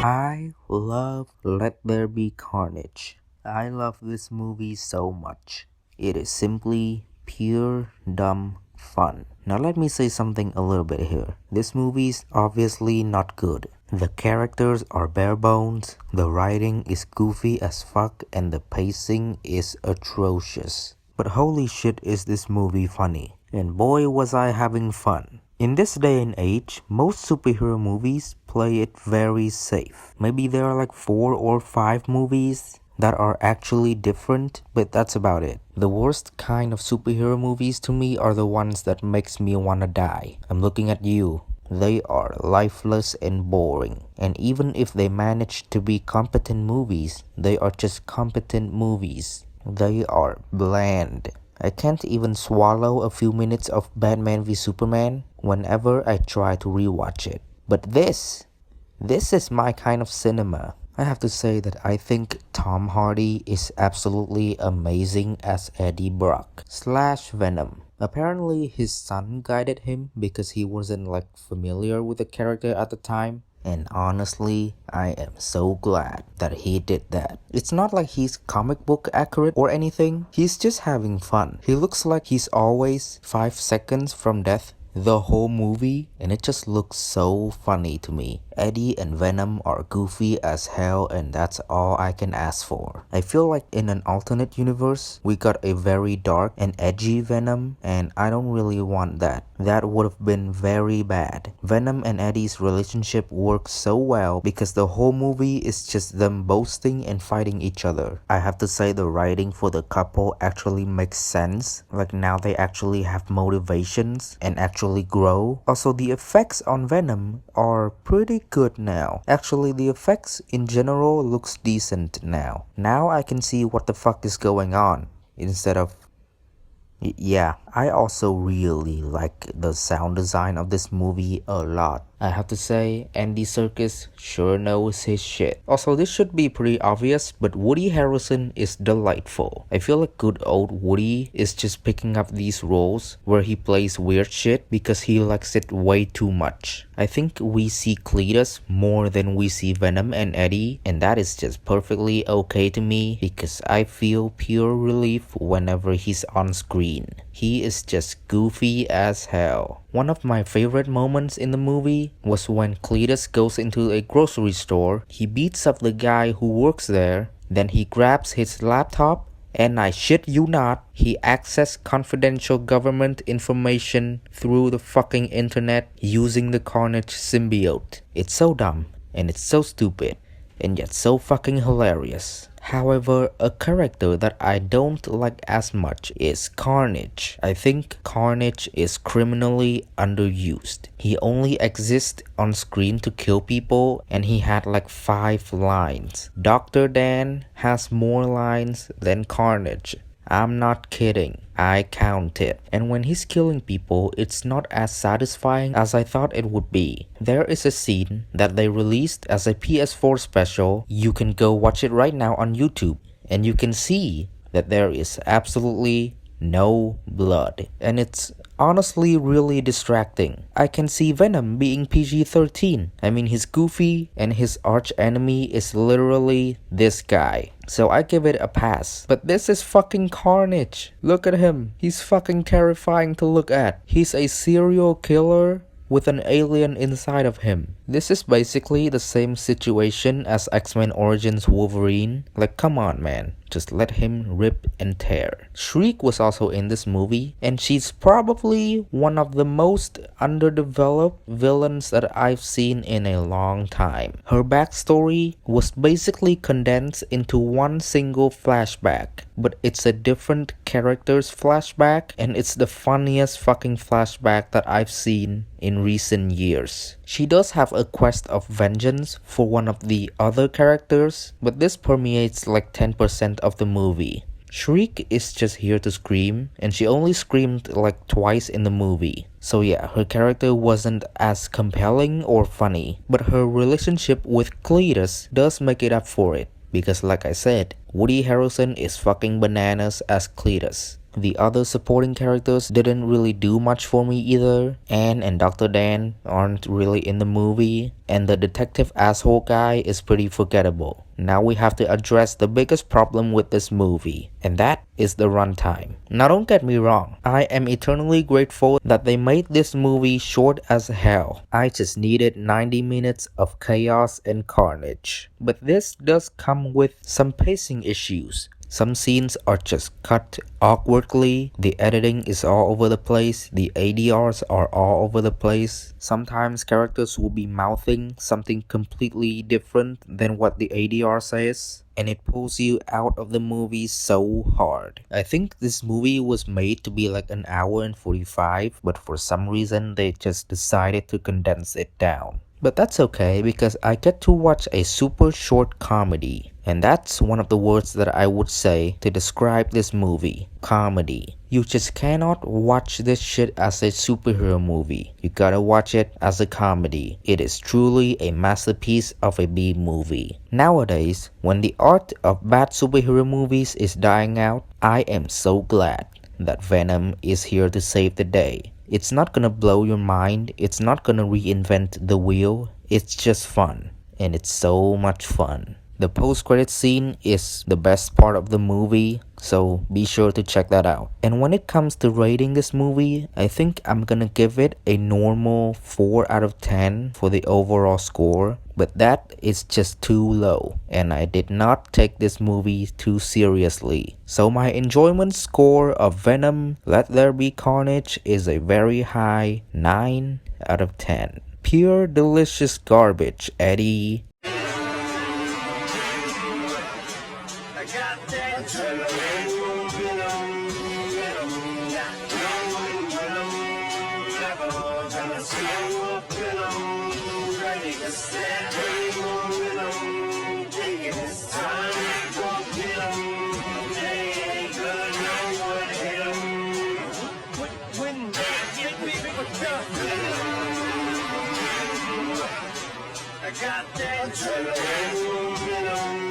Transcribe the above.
I love Let There Be Carnage. I love this movie so much. It is simply pure dumb fun. Now let me say something a little bit here. This movie's obviously not good. The characters are bare bones, the writing is goofy as fuck, and the pacing is atrocious. But holy shit is this movie funny. And boy was I having fun. In this day and age, most superhero movies play it very safe. Maybe there are like 4 or 5 movies that are actually different, but that's about it. The worst kind of superhero movies to me are the ones that makes me wanna die. I'm looking at you. They are lifeless and boring. And even if they manage to be competent movies, they are just competent movies. They are bland. I can't even swallow a few minutes of Batman v Superman whenever I try to rewatch it. But this is my kind of cinema. I have to say that I think Tom Hardy is absolutely amazing as Eddie Brock / Venom. Apparently his son guided him because he wasn't like familiar with the character at the time. And honestly, I am so glad that he did that. It's not like he's comic book accurate or anything. He's just having fun. He looks like he's always 5 seconds from death the whole movie, and it just looks so funny to me. Eddie and Venom are goofy as hell, and that's all I can ask for. I feel like in an alternate universe, we got a very dark and edgy Venom, and I don't really want that. That would have been very bad. Venom and Eddie's relationship works so well because the whole movie is just them boasting and fighting each other. I have to say the writing for the couple actually makes sense. Like now they actually have motivations and actually grow. Also, the effects on Venom are pretty good now. Actually, the effects in general looks decent now. Now I can see what the fuck is going on instead of... Yeah, I also really like the sound design of this movie a lot. I have to say, Andy Serkis sure knows his shit. Also, this should be pretty obvious, but Woody Harrelson is delightful. I feel like good old Woody is just picking up these roles where he plays weird shit because he likes it way too much. I think we see Cletus more than we see Venom and Eddie, and that is just perfectly okay to me because I feel pure relief whenever he's on screen. He is just goofy as hell. One of my favorite moments in the movie was when Cletus goes into a grocery store, he beats up the guy who works there, then he grabs his laptop, and I shit you not, he accessed confidential government information through the fucking internet using the Carnage symbiote. It's so dumb, and it's so stupid, and yet so fucking hilarious. However, a character that I don't like as much is Carnage. I think Carnage is criminally underused. He only exists on screen to kill people, and he had like 5 lines. Dr. Dan has more lines than Carnage. I'm not kidding. I counted. And when he's killing people, it's not as satisfying as I thought it would be. There is a scene that they released as a PS4 special. You can go watch it right now on YouTube, and you can see that there is absolutely no blood. And it's honestly really distracting. I can see Venom being PG-13. I mean, he's goofy and his arch enemy is literally this guy. So I give it a pass. But this is fucking Carnage. Look at him. He's fucking terrifying to look at. He's a serial killer with an alien inside of him. This is basically the same situation as X-Men Origins Wolverine. Like, come on, man. Just let him rip and tear. Shriek was also in this movie, and she's probably one of the most underdeveloped villains that I've seen in a long time. Her backstory was basically condensed into one single flashback, but it's a different character's flashback, and it's the funniest fucking flashback that I've seen in recent years. She does have a quest of vengeance for one of the other characters, but this permeates like 10% of the movie. Shriek is just here to scream, and she only screamed like twice in the movie. So yeah, her character wasn't as compelling or funny, but her relationship with Cletus does make it up for it. Because like I said, Woody Harrelson is fucking bananas as Cletus. The other supporting characters didn't really do much for me either. Anne and Dr. Dan aren't really in the movie, and the detective asshole guy is pretty forgettable. Now we have to address the biggest problem with this movie, and that is the runtime. Now don't get me wrong, I am eternally grateful that they made this movie short as hell. I just needed 90 minutes of chaos and carnage. But this does come with some pacing issues. Some scenes are just cut awkwardly, the editing is all over the place, the ADRs are all over the place. Sometimes characters will be mouthing something completely different than what the ADR says, and it pulls you out of the movie so hard. I think this movie was made to be like an hour and 45, but for some reason they just decided to condense it down. But that's okay because I get to watch a super short comedy. And that's one of the words that I would say to describe this movie. Comedy. You just cannot watch this shit as a superhero movie. You gotta watch it as a comedy. It is truly a masterpiece of a B movie. Nowadays, when the art of bad superhero movies is dying out, I am so glad that Venom is here to save the day. It's not gonna blow your mind. It's not gonna reinvent the wheel. It's just fun. And it's so much fun. The post-credit scene is the best part of the movie, so be sure to check that out. And when it comes to rating this movie, I think I'm gonna give it a normal 4 out of 10 for the overall score. But that is just too low, and I did not take this movie too seriously. So my enjoyment score of Venom, Let There Be Carnage is a very high 9 out of 10. Pure delicious garbage, Eddie. I got that adrenaline,